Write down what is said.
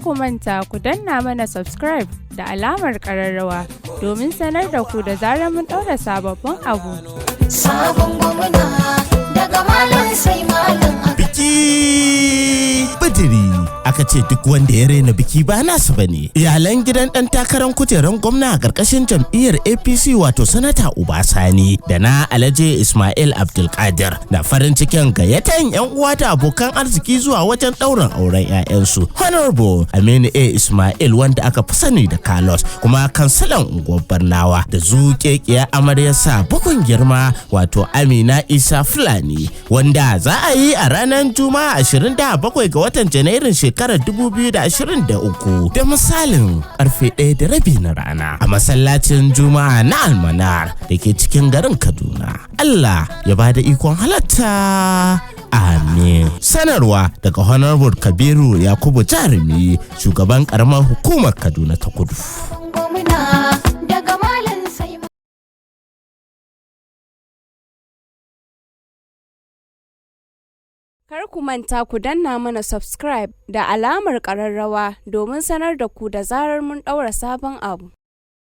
ku manta ku danna mana subscribe da alamar ƙararrawa domin sanar da ku da zarar mun ɗaura sababbin abu. Sabon gwamna daga malam sai malam. Biki bidiri aka ce duk wanda ya raina biki ba nasa bane. Iyalan gidan dan takarar kujeran gwamna a karkashin jam'iyyar APC wato sanata Sani da na Alhaji Ismail Abdulkadir na farin cikin gayyatan yan uwa da abokan arziki zuwa wajen daurin auren 'ya'yansu. Honorable Aminu A Ismail wanda aka fi sani da Carlos kuma kansilan unguwar Barnawa da zuƙeƙiya amaryarsa bugun girma wato Amina Isa Fulani wanda za a yi a ranar Juma'a 27 ga watan Janairun shekarar 2023 da misalin karfe 1:30 na rana a masallacin Juma'a na Almanar da ke cikin garin Kaduna. Allah ya bada ikon halatta. Amin. Sanarwa daga Honorable Kabiru Yakubu Jarumi, shugaban karamar hukumar Kaduna ta Kudu. Kar ku manta ku danna mana subscribe da alamar ƙararrawa domin sanar da ku da zarar mun ɗaura sabon abu.